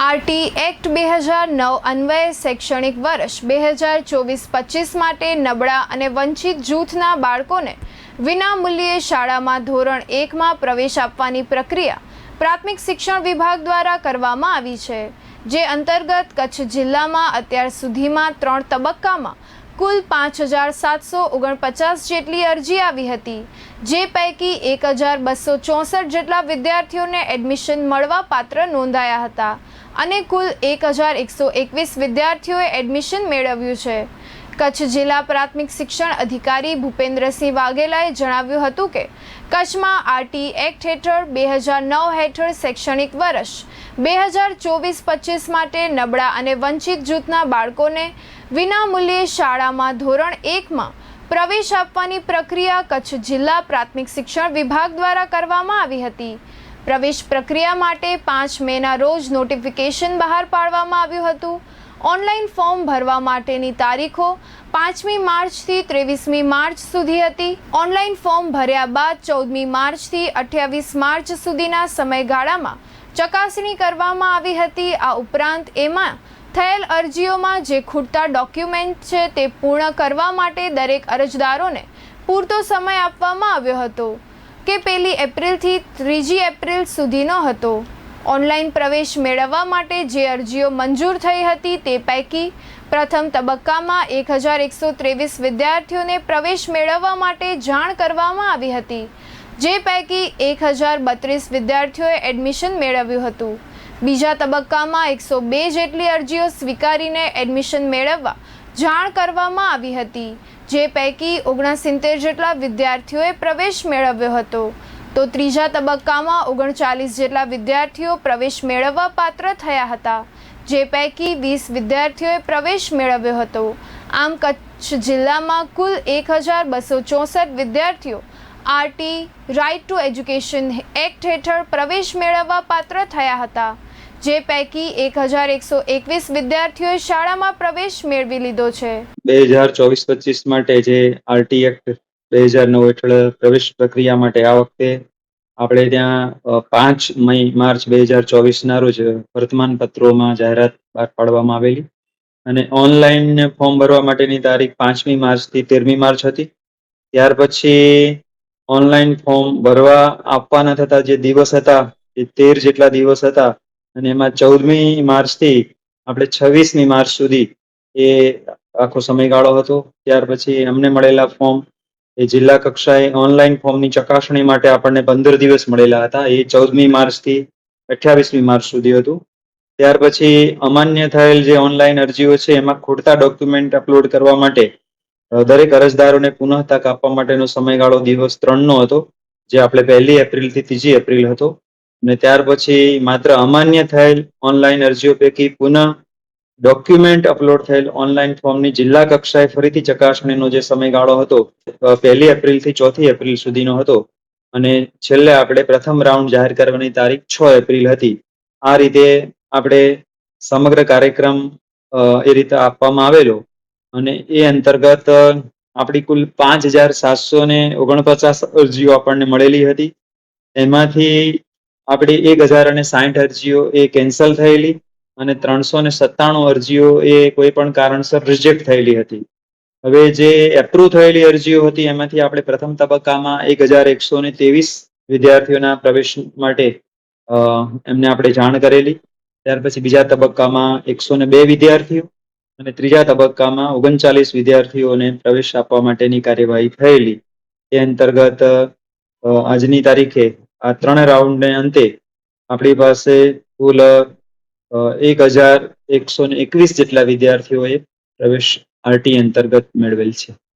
RT act 2009 અન્વયે શૈક્ષણિક વર્ષ 2024-25 માટે નબળા અને વંચિત જૂથના બાળકોને વિનામૂલ્યે શાળામાં ધોરણ 1માં પ્રવેશ આપવાની પ્રક્રિયા પ્રાથમિક શિક્ષણ વિભાગ દ્વારા કરવામાં આવી છે, જે અંતર્ગત કચ્છ જિલ્લામાં અત્યાર સુધીમાં 3 તબક્કામાં કુલ 5749 જેટલી અરજી આવી હતી, જે પૈકી 1264 જેટલા વિદ્યાર્થીઓને એડમિશન મળવા પાત્ર નોંધાયા હતા અને કુલ 1121 વિદ્યાર્થીઓએ એડમિશન મેળવ્યું છે. કચ્છ જિલ્લા પ્રાથમિક શિક્ષણ અધિકારી ભૂપેન્દ્રસિંહ વાઘેલાએ જણાવ્યું હતું કે કચ્છમાં આરટી એક્ટ હેઠળ 2009 હેઠળ શૈક્ષણિક વર્ષ 2024-25 માટે નબળા અને વંચિત જૂથના બાળકોને વિનામૂલ્યે શાળામાં ધોરણ 1માં પ્રવેશ આપવાની પ્રક્રિયા કચ્છ જિલ્લા પ્રાથમિક શિક્ષણ વિભાગ દ્વારા કરવામાં આવી હતી. પ્રવેશ પ્રક્રિયા માટે 5 મેના રોજ નોટિફિકેશન બહાર પાડવામાં આવ્યું હતું. ઓનલાઈન ફોર્મ ભરવા માટેની તારીખો 5મી માર્ચથી 23મી માર્ચ સુધી હતી. ઓનલાઈન ફોર્મ ભર્યા બાદ 14મી માર્ચથી 28 માર્ચ સુધીના સમયગાળામાં ચકાસણી કરવામાં આવી હતી. આ ઉપરાંત એમાં થયેલ અરજીઓમાં જે ખૂટતા ડોક્યુમેન્ટ છે તે પૂર્ણ કરવા માટે દરેક અરજદારોને પૂરતો સમય આપવામાં આવ્યો હતો કે 1 એપ્રિલથી 3 એપ્રિલ સુધીનો હતો. ઓનલાઈન પ્રવેશ મેળવવા માટે જે અરજીઓ મંજૂર થઈ હતી તે પૈકી પ્રથમ તબક્કામાં 1123 વિદ્યાર્થીઓને પ્રવેશ મેળવવા માટે જાણ કરવામાં આવી હતી, જે પૈકી 1032 વિદ્યાર્થીઓએ એડમિશન મેળવ્યું હતું. બીજા તબક્કામાં 102 જેટલી અરજીઓ સ્વીકારીને એડમિશન મેળવવા જાણ કરવામાં આવી હતી, જે પૈકી 69 જેટલા વિદ્યાર્થીઓએ પ્રવેશ મેળવ્યો હતો. તો ત્રીજા તબક્કામાં 39 જેટલા વિદ્યાર્થીઓ પ્રવેશ મેળવવા પાત્ર થયા હતા, જે પૈકી 20 વિદ્યાર્થીઓએ પ્રવેશ મેળવ્યો હતો. આમ કચ્છ જિલ્લામાં કુલ 1264 વિદ્યાર્થીઓ RT right to education act હેઠળ પ્રવેશ મેળવવા પાત્ર થયા હતા, જે પૈકી 1121 વિદ્યાર્થીઓએ શાળામાં પ્રવેશ મેળવી લીધો છે. 2024-25 માટે જે આરટી એક્ટ 2009 હેઠળ પ્રવેશ પ્રક્રિયા માટે આ વખતે આપણે ત્યાં 5 માર્ચ 2024 ના રોજ વર્તમાન પત્રોમાં જાહેરાત બહાર પાડવામાં આવેલી અને ઓનલાઈન ફોર્મ ભરવા માટેની તારીખ 5મી માર્ચથી 13મી માર્ચ હતી. ત્યાર પછી ઓનલાઈન ફોર્મ ભરવા આપવાના થતા જે દિવસ હતા એ 13 જેટલા દિવસ હતા અને એમાં 14મી માર્ચથી આપણે 26મી માર્ચ સુધી એ આખો સમયગાળો હતો. ત્યાર પછી અમને મળેલા ફોર્મ એ જિલ્લા કક્ષાએ ઓનલાઈન ફોર્મની ચકાસણી માટે આપણને 15 દિવસ મળેલા હતા, એ 14મી માર્ચથી 28મી માર્ચ સુધી હતું. ત્યાર પછી અમાન્ય થયેલ જે ઓનલાઈન અરજીઓ છે એમાં ખૂટતા ડોક્યુમેન્ટ અપલોડ કરવા માટે દરેક અરજદારોને પુનઃ તક આપવા માટેનો સમયગાળો દિવસ 3નો હતો, જે આપણે 1 એપ્રિલથી 3 એપ્રિલ હતો. અને ત્યાર પછી માત્ર અમાન્ય થયેલ ઓનલાઈન અરજીઓ પૈકી પુનઃ ડોક્યુમેન્ટ અપલોડ થયેલ ઓનલાઈન ફોર્મની જિલ્લા કક્ષાએ ફરીથી ચકાસણીનો જે સમયગાળો હતો 1 એપ્રિલથી 4 એપ્રિલ સુધીનો હતો. અને છેલ્લે આપણે પ્રથમ રાઉન્ડ જાહેર કરવાની તારીખ 6 એપ્રિલ હતી. આ રીતે આપણે સમગ્ર કાર્યક્રમ એ રીતે આપવામાં આવેલો અને એ અંતર્ગત આપણી કુલ 5749 અરજીઓ આપણને મળેલી હતી. એમાંથી આપણી 1060 અરજીઓ એ કેન્સલ થયેલી અને 397 અરજીઓ એ કોઈ પણ કારણસર રિજેક્ટ થયેલી હતી. હવે જે એપ્રુવ થયેલી અરજીઓ હતી એમાંથી આપણે પ્રથમ તબક્કામાં 1123 વિદ્યાર્થીઓના પ્રવેશ માટે એમને આપણે જાણ કરેલી. ત્યાર પછી બીજા તબક્કામાં 102 વિદ્યાર્થીઓ અને ત્રીજા તબક્કામાં 39 વિદ્યાર્થીઓને પ્રવેશ આપવા માટેની કાર્યવાહી થયેલી. એ અંતર્ગત આજની તારીખે આ 3 રાઉન્ડને અંતે આપણી પાસે કુલ 1121 જેટલા વિદ્યાર્થીઓએ પ્રવેશ આરટી અંતર્ગત મેળવેલ છે.